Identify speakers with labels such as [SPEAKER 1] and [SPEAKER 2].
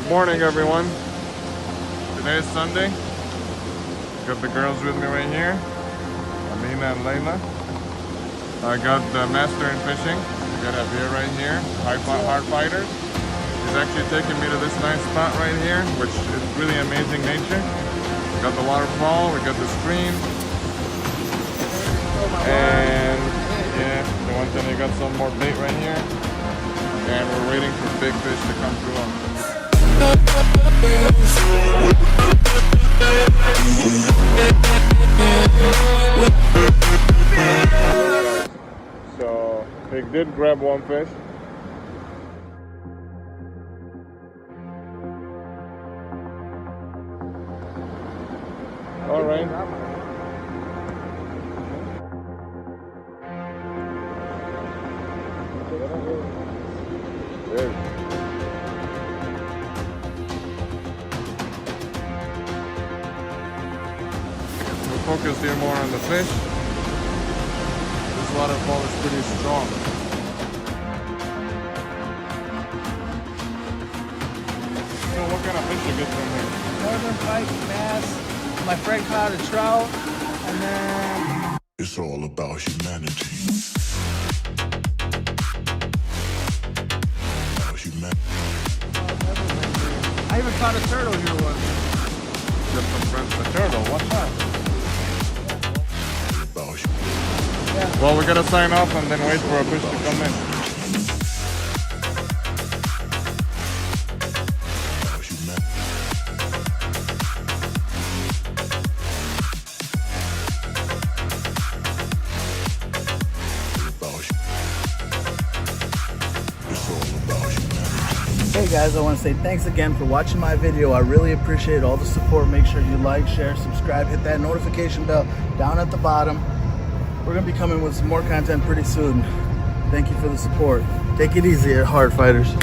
[SPEAKER 1] Morning, everyone. Today is Sunday. Got the girls with me right here, Alina and Layla. I got the master in fishing. We got Javier right here, Hard Fighters. He's actually taking me to this nice spot right here, which is really amazing nature. We got the waterfall, we got the stream, and yeah, the one thing, you got some more bait right here, and we're waiting for big fish to come through. So they did grab one fish. All right. There. Focus here more on the fish. This waterfall is pretty strong. So what kind of fish you get from here?
[SPEAKER 2] Northern pike, bass, my friend caught a trout, and then...
[SPEAKER 3] It's all about humanity.
[SPEAKER 2] I even caught a turtle here once.
[SPEAKER 1] Got some friends with turtle. What's that?
[SPEAKER 2] Yeah.
[SPEAKER 1] Well, we gotta sign off and then wait for a fish to come in.
[SPEAKER 2] Hey guys, I want to say thanks again for watching my video. I really appreciate all the support. Make sure you like, share, subscribe, hit that notification bell down at the bottom. We're going to be coming with some more content pretty soon. Thank you for the support. Take it easy, Hard Fighters.